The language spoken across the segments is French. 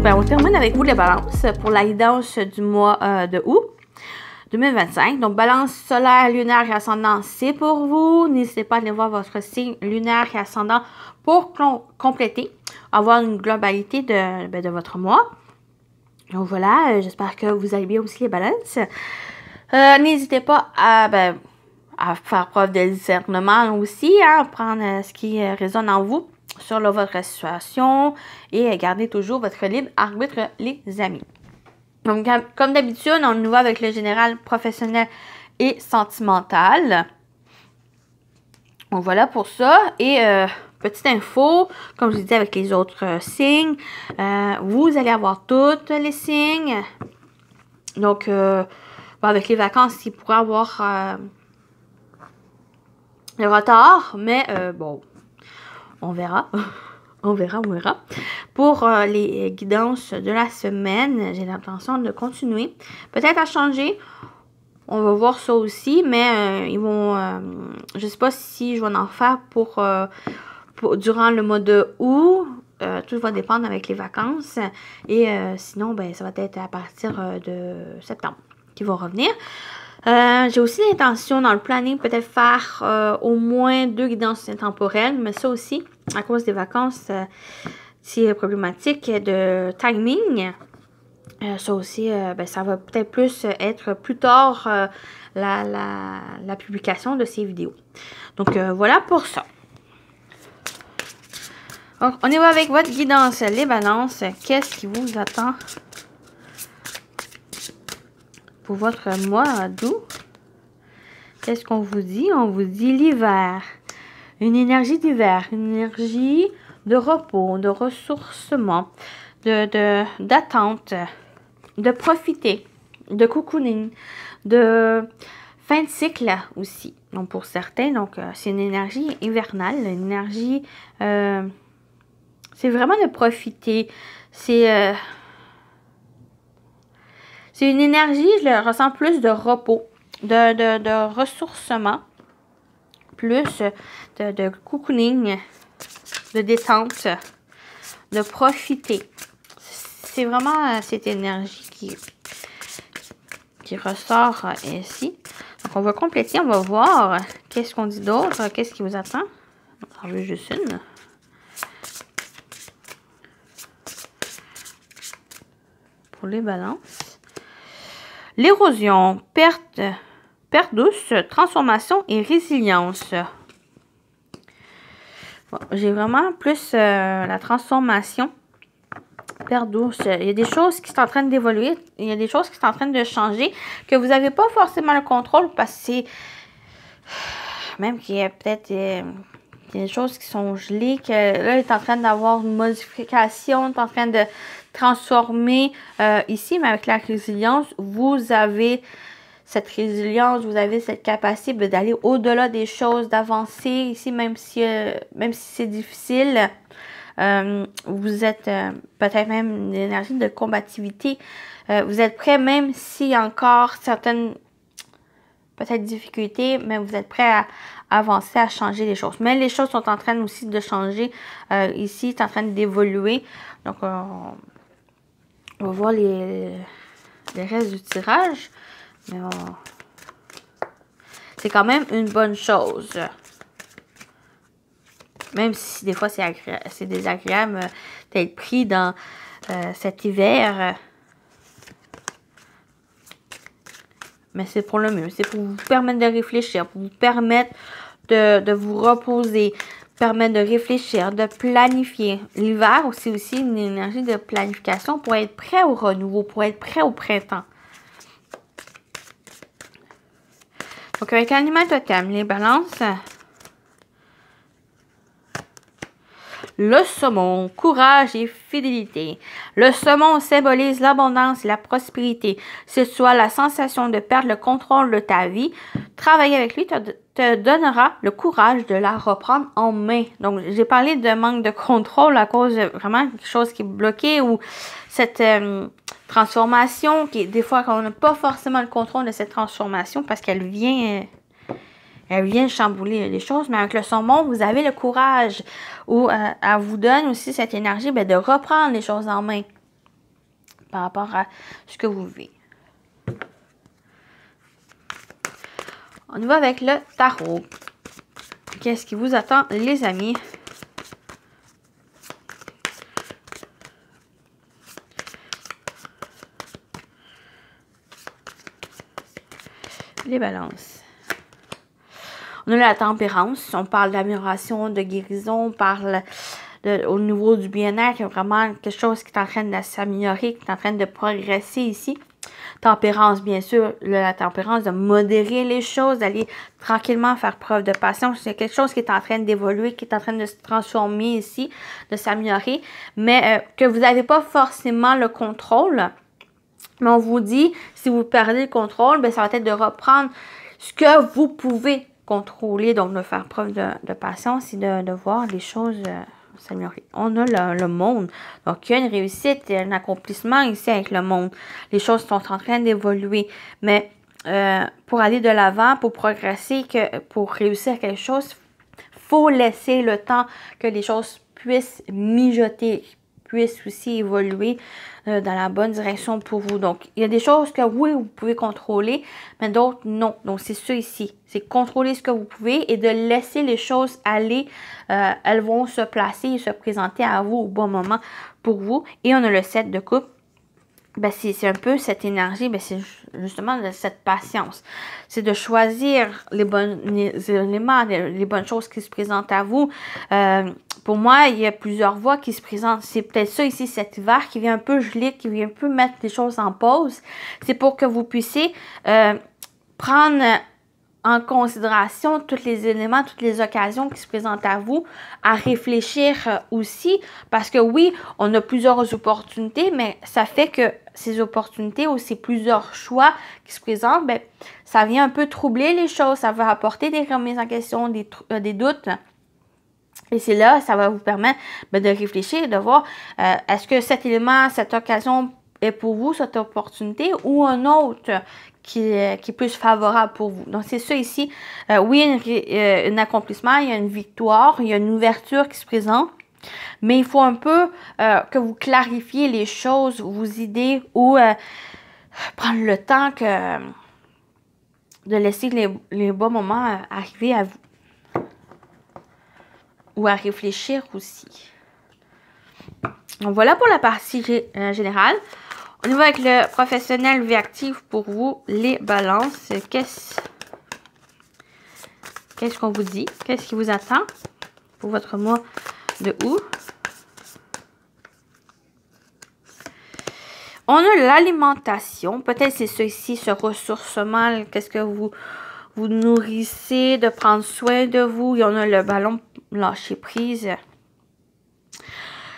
ben, on termine avec vous les balances pour la guidance du mois de août 2025. Donc, balance solaire, lunaire et ascendant, c'est pour vous. N'hésitez pas à aller voir votre signe lunaire et ascendant pour compléter, avoir une globalité de votre mois. Donc, voilà, j'espère que vous allez bien aussi les balances. N'hésitez pas à faire preuve de discernement aussi, hein, prendre ce qui résonne en vous sur votre situation et garder toujours votre libre arbitre, les amis. Donc, comme d'habitude, on y va avec le général professionnel et sentimental. Donc, voilà pour ça. Et petite info, comme je vous disais avec les autres signes, vous allez avoir tous les signes. Donc, avec les vacances, il pourrait avoir le retard, mais bon, on verra. On verra. Pour les guidances de la semaine, j'ai l'intention de continuer. Peut-être à changer. On va voir ça aussi, mais ils vont... je sais pas si je vais en faire pour durant le mois de août. Tout va dépendre avec les vacances. Et sinon, ben, ça va être à partir de septembre qui vont revenir. J'ai aussi l'intention dans le planning peut-être faire au moins 2 guidances temporelles, mais ça aussi, à cause des vacances, c'est problématique de timing. Ça aussi, ben, ça va peut-être plus être plus tard la publication de ces vidéos. Donc, voilà pour ça. Donc, on y va avec votre guidance, les balances. Qu'est-ce qui vous attend pour votre mois d'août? Qu'est-ce qu'on vous dit? On vous dit l'hiver. Une énergie d'hiver, une énergie de repos, de ressourcement, d'attente, de profiter, de cocooning, de fin de cycle aussi. Donc pour certains, donc c'est une énergie hivernale, une énergie, c'est vraiment de profiter. C'est une énergie, je le ressens plus de repos, de ressourcement, plus de cocooning, de détente, de profiter. C'est vraiment cette énergie qui ressort ici. Donc, on va compléter, on va voir qu'est-ce qu'on dit d'autre, qu'est-ce qui vous attend. J'en veux juste une. Pour les balances. L'érosion, perte douce, transformation et résilience. Bon, j'ai vraiment plus la transformation. Perte douce. Il y a des choses qui sont en train d'évoluer. Il y a des choses qui sont en train de changer. Que vous n'avez pas forcément le contrôle parce que c'est... Même qu'il y a peut-être des choses qui sont gelées. Que là, il est en train d'avoir une modification. Il est en train de transformer ici. Mais avec la résilience, vous avez... cette résilience, vous avez cette capacité d'aller au-delà des choses, d'avancer ici, même si c'est difficile. Vous êtes peut-être même une énergie de combativité. Vous êtes prêt, même s'il y a encore certaines peut-être difficultés, mais vous êtes prêt à avancer, à changer les choses. Mais les choses sont en train aussi de changer. Ici, c'est en train d'évoluer. Donc, on va voir les restes du tirage. Mais c'est quand même une bonne chose. Même si des fois c'est désagréable d'être pris dans cet hiver. Mais c'est pour le mieux. C'est pour vous permettre de réfléchir, pour vous permettre de vous reposer, permettre de réfléchir, de planifier. L'hiver, c'est aussi une énergie de planification pour être prêt au renouveau, pour être prêt au printemps. Donc, avec l'animal totem, les balances. Le saumon, courage et fidélité. Le saumon symbolise l'abondance et la prospérité. C'est soit la sensation de perdre le contrôle de ta vie. Travailler avec lui te donnera le courage de la reprendre en main. Donc, j'ai parlé de manque de contrôle à cause de vraiment quelque chose qui est bloqué ou cette transformation qui, des fois, on n'a pas forcément le contrôle de cette transformation parce qu'elle vient... Elle vient chambouler les choses, mais avec le saumon, vous avez le courage. Ou elle vous donne aussi cette énergie de reprendre les choses en main. par rapport à ce que vous vivez. On y va avec le tarot. Qu'est-ce qui vous attend, les amis? Les balances. On a la tempérance. On parle d'amélioration, de guérison. On parle au niveau du bien-être. Il y a vraiment quelque chose qui est en train de s'améliorer, qui est en train de progresser ici. Tempérance, bien sûr, la tempérance de modérer les choses, d'aller tranquillement faire preuve de patience. C'est quelque chose qui est en train d'évoluer, qui est en train de se transformer ici, de s'améliorer, mais que vous n'avez pas forcément le contrôle. Mais on vous dit, si vous perdez le contrôle, bien, ça va être de reprendre ce que vous pouvez contrôler, donc de faire preuve de patience et de voir les choses s'améliorer. On a le monde. Donc, il y a une réussite et un accomplissement ici avec le monde. Les choses sont en train d'évoluer. Mais pour aller de l'avant, pour progresser, pour réussir quelque chose, il faut laisser le temps que les choses puissent mijoter, puissent aussi évoluer dans la bonne direction pour vous. Donc, il y a des choses que oui, vous pouvez contrôler, mais d'autres non. Donc, c'est ça ici. C'est contrôler ce que vous pouvez et de laisser les choses aller. Elles vont se placer et se présenter à vous au bon moment pour vous. Et on a le 7 de coupe. Ben, c'est un peu cette énergie, ben, c'est justement de cette patience. C'est de choisir les éléments, les bonnes choses qui se présentent à vous. Pour moi, il y a plusieurs voies qui se présentent. C'est peut-être ça ici, cet hiver qui vient un peu geler, qui vient un peu mettre les choses en pause. C'est pour que vous puissiez prendre en considération tous les éléments, toutes les occasions qui se présentent à vous, à réfléchir aussi, parce que oui, on a plusieurs opportunités, mais ça fait que ces opportunités ou ces plusieurs choix qui se présentent, ben, ça vient un peu troubler les choses, ça va apporter des remises en question, des doutes. Et c'est là, ça va vous permettre de réfléchir, de voir est-ce que cet élément, cette occasion est pour vous, cette opportunité, ou un autre qui est plus favorable pour vous. Donc, c'est ça ici. Oui, un accomplissement, il y a une victoire, il y a une ouverture qui se présente, mais il faut un peu que vous clarifiez les choses, vos idées, ou prendre le temps de laisser les bons moments arriver à vous. Ou à réfléchir aussi. Donc, voilà pour la partie générale. On y va avec le professionnel vie active pour vous, les balances. Qu'est-ce qu'on vous dit? Qu'est-ce qui vous attend pour votre mois de août? On a l'alimentation. Peut-être c'est ça ici, ce ressourcement. Qu'est-ce que vous nourrissez, de prendre soin de vous. Il y en a le ballon lâcher prise.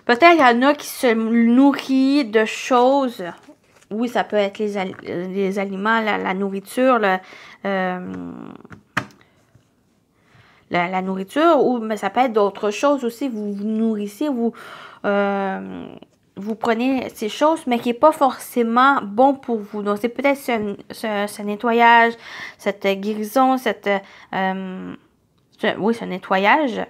Peut-être il y en a qui se nourrit de choses. Oui, ça peut être les aliments, la nourriture, la nourriture, ou mais ça peut être d'autres choses aussi. Vous vous nourrissez, vous prenez ces choses, mais qui n'est pas forcément bon pour vous. Donc, c'est peut-être ce nettoyage, cette guérison, oui, ce nettoyage,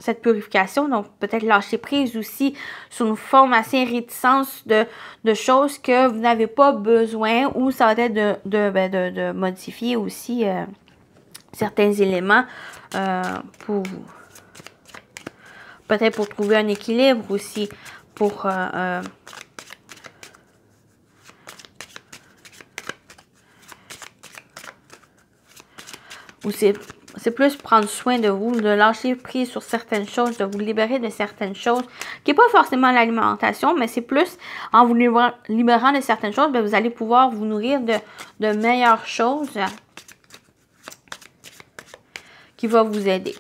cette purification. Donc, peut-être lâcher prise aussi sur une forme assez réticence de choses que vous n'avez pas besoin, ou ça va être de modifier aussi certains éléments pour vous. Peut-être pour trouver un équilibre aussi, pour ou c'est plus prendre soin de vous, de lâcher prise sur certaines choses, de vous libérer de certaines choses, qui n'est pas forcément l'alimentation, mais c'est plus en vous libérant de certaines choses, bien, vous allez pouvoir vous nourrir de meilleures choses qui vont vous aider.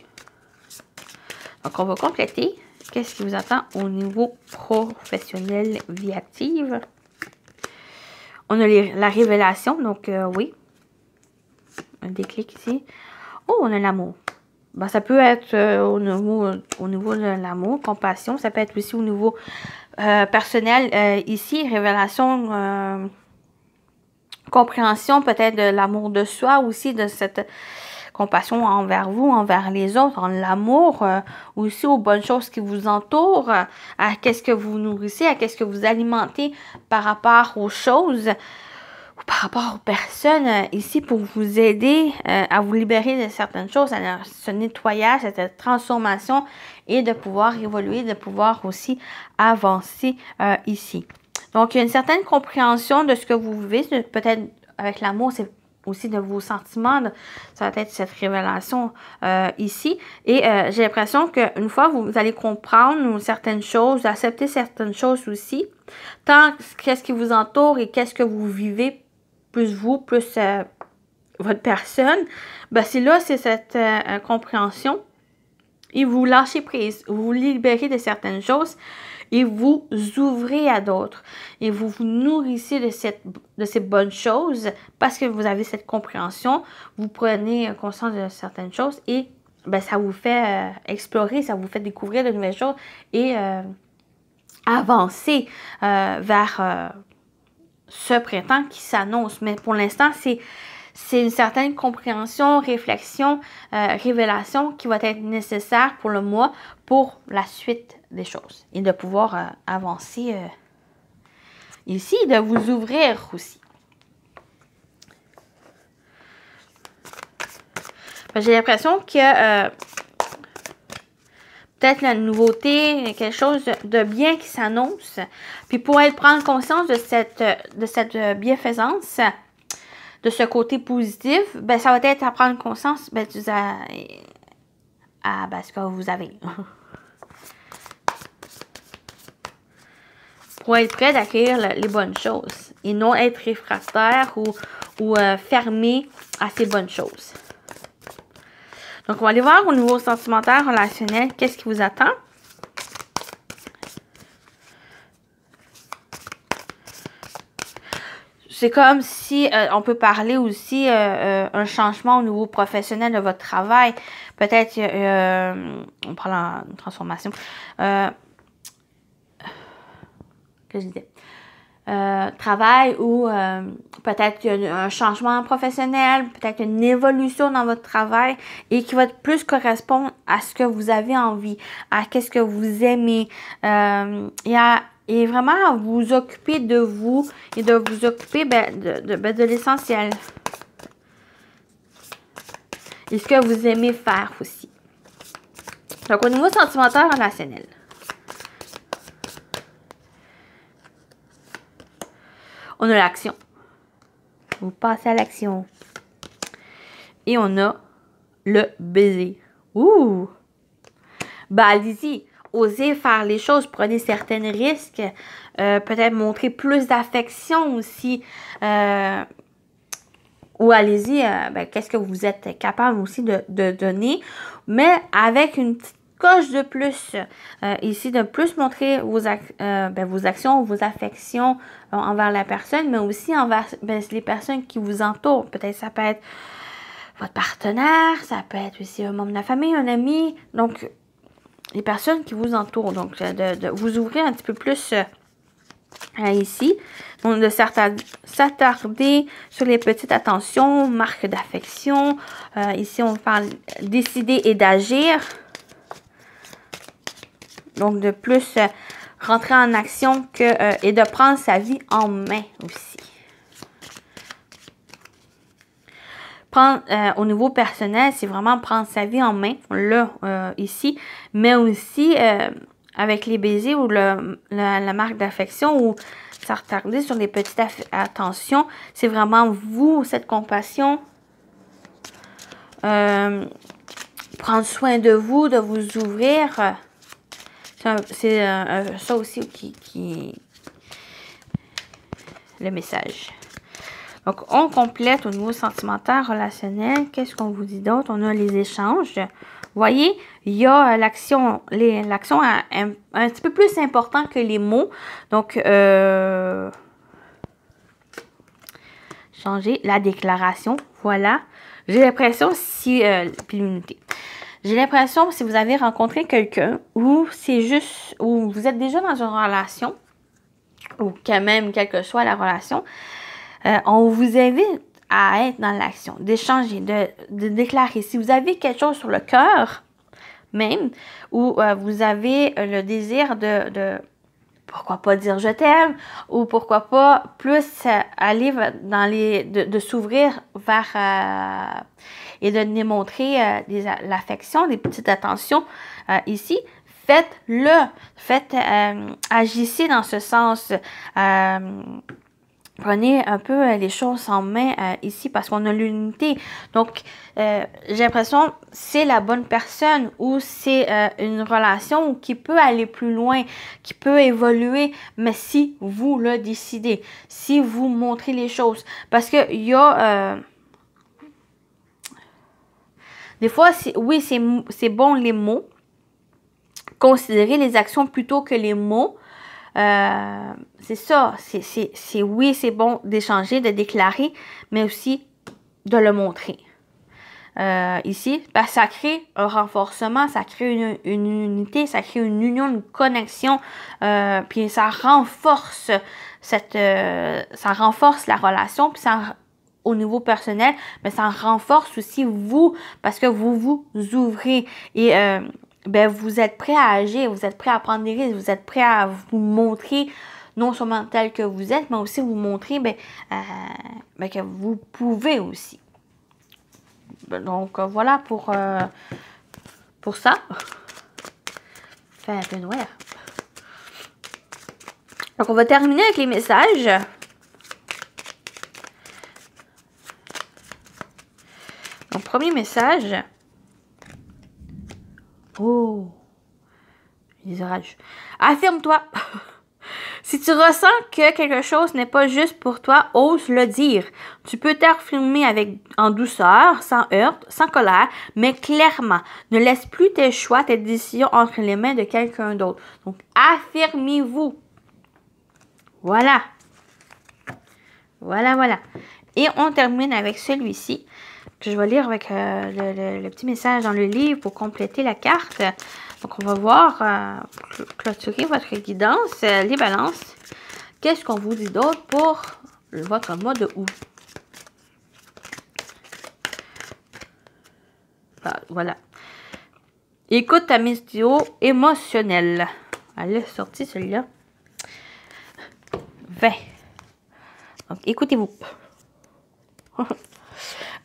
Donc, on va compléter. Qu'est-ce qui vous attend au niveau professionnel, vie active? On a la révélation, donc oui. Un déclic ici. Oh, on a l'amour. Ben, ça peut être au niveau de l'amour, compassion. Ça peut être aussi au niveau personnel. Ici, révélation, compréhension peut-être de l'amour de soi aussi, de cette compassion envers vous, envers les autres, en l'amour, aussi aux bonnes choses qui vous entourent, à qu'est-ce que vous nourrissez, à qu'est-ce que vous alimentez par rapport aux choses, ou par rapport aux personnes ici pour vous aider à vous libérer de certaines choses, à ce nettoyage, à cette transformation et de pouvoir évoluer, de pouvoir aussi avancer ici. Donc, il y a une certaine compréhension de ce que vous vivez, peut-être avec l'amour, c'est aussi de vos sentiments, ça va être cette révélation ici. Et j'ai l'impression qu'une fois vous allez comprendre certaines choses, accepter certaines choses aussi, tant qu'est-ce qui vous entoure et qu'est-ce que vous vivez, plus vous, plus votre personne, ben c'est là, c'est cette compréhension. Et vous lâchez prise, vous vous libérez de certaines choses et vous ouvrez à d'autres. Et vous vous nourrissez de ces bonnes choses parce que vous avez cette compréhension. Vous prenez conscience de certaines choses et ben, ça vous fait explorer, ça vous fait découvrir de nouvelles choses et avancer vers ce printemps qui s'annonce. Mais pour l'instant, c'est une certaine compréhension, réflexion, révélation qui va être nécessaire pour le mois, pour la suite des choses. Et de pouvoir avancer ici, de vous ouvrir aussi. J'ai l'impression que peut-être la nouveauté, quelque chose de bien qui s'annonce. Puis pour elle prendre conscience de cette bienfaisance, de ce côté positif, ben ça va être à prendre conscience ben, ce que vous avez. Pour être prêt d'accueillir les bonnes choses et non être réfractaire ou fermé à ces bonnes choses. Donc, on va aller voir au niveau sentimental, relationnel, qu'est-ce qui vous attend. C'est comme si on peut parler aussi un changement au niveau professionnel de votre travail. Peut-être, on parle en transformation. Que je disais. Travail ou peut-être un changement professionnel, peut-être une évolution dans votre travail et qui va plus correspondre à ce que vous avez envie, à qu'est-ce que vous aimez et vraiment vous occuper de vous et de vous occuper de l'essentiel. Et ce que vous aimez faire aussi. Donc, au niveau sentimental relationnel. On a l'action. Vous passez à l'action. Et on a le baiser. Ouh! Ben, allez-y. Osez faire les choses. Prenez certains risques. Peut-être montrer plus d'affection aussi. Ou allez-y. Qu'est-ce que vous êtes capable aussi de donner. Mais avec une petite coche de plus, ici, de plus montrer vos actions, vos affections envers la personne, mais aussi envers les personnes qui vous entourent. Peut-être ça peut être votre partenaire, ça peut être aussi un membre de la famille, un ami. Donc, les personnes qui vous entourent. Donc, de vous ouvrir un petit peu plus ici. Donc, de s'attarder sur les petites attentions, marques d'affection. Ici, on parle décider et d'agir. Donc, de plus rentrer en action et de prendre sa vie en main aussi. Au niveau personnel, c'est vraiment prendre sa vie en main, là, ici. Mais aussi, avec les baisers ou la marque d'affection ou s'attarder sur les petites attentions, c'est vraiment vous, cette compassion. Prendre soin de vous ouvrir. C'est ça aussi qui le message. Donc, on complète au niveau sentimental, relationnel. Qu'est-ce qu'on vous dit d'autre? On a les échanges. Vous voyez, il y a l'action. L'action est un petit peu plus important que les mots. Donc, changer la déclaration. Voilà. J'ai l'impression puis l'unité. J'ai l'impression, si vous avez rencontré quelqu'un ou c'est juste, ou vous êtes déjà dans une relation, ou quand même, quelle que soit la relation, on vous invite à être dans l'action, d'échanger, de déclarer. Si vous avez quelque chose sur le cœur, même, ou vous avez le désir pourquoi pas dire je t'aime, ou pourquoi pas plus aller dans de s'ouvrir vers et de démontrer l'affection, des petites attentions ici, faites-le, agissez dans ce sens. Prenez un peu les choses en main ici parce qu'on a l'unité. Donc, j'ai l'impression c'est la bonne personne ou c'est une relation qui peut aller plus loin, qui peut évoluer, mais si vous le décidez, si vous montrez les choses. Parce que il y a... des fois, oui, c'est bon les mots. Considérer les actions plutôt que les mots. C'est ça, oui, c'est bon d'échanger, de déclarer, mais aussi de le montrer. Ici, ça crée un renforcement, ça crée une unité, ça crée une union, une connexion, puis ça renforce ça renforce la relation, puis ça au niveau personnel, mais ça renforce aussi vous, parce que vous vous ouvrez et vous êtes prêt à agir, vous êtes prêt à prendre des risques, vous êtes prêt à vous montrer non seulement tel que vous êtes, mais aussi vous montrer que vous pouvez aussi. Donc voilà pour ça. Fait un peu noir. Donc on va terminer avec les messages. Donc premier message. Oh, les orages. Affirme-toi. Si tu ressens que quelque chose n'est pas juste pour toi, ose le dire. Tu peux t'affirmer en douceur, sans heurte, sans colère, mais clairement. Ne laisse plus tes choix, tes décisions entre les mains de quelqu'un d'autre. Donc, affirmez-vous. Voilà. Voilà. Et on termine avec celui-ci, que je vais lire avec le petit message dans le livre pour compléter la carte. Donc, on va voir, clôturer votre guidance, les balances. Qu'est-ce qu'on vous dit d'autre pour votre mois de août? Voilà. Écoute ta météo émotionnelle. Elle est sortie, celui-là. 20. Donc, écoutez-vous.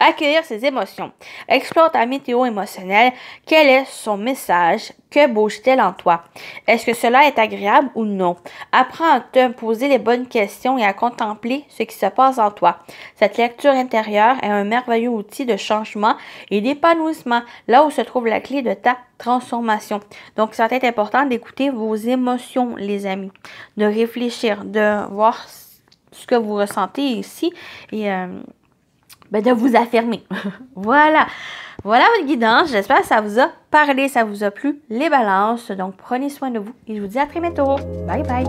Accueillir ses émotions. Explore ta météo émotionnelle. Quel est son message? Que bouge-t-elle en toi? Est-ce que cela est agréable ou non? Apprends à te poser les bonnes questions et à contempler ce qui se passe en toi. Cette lecture intérieure est un merveilleux outil de changement et d'épanouissement, là où se trouve la clé de ta transformation. Donc, ça va être important d'écouter vos émotions, les amis, de réfléchir, de voir ce que vous ressentez ici et de vous affirmer. Voilà votre guidance. J'espère que ça vous a parlé, ça vous a plu, les balances. Donc, prenez soin de vous et je vous dis à très bientôt. Bye bye.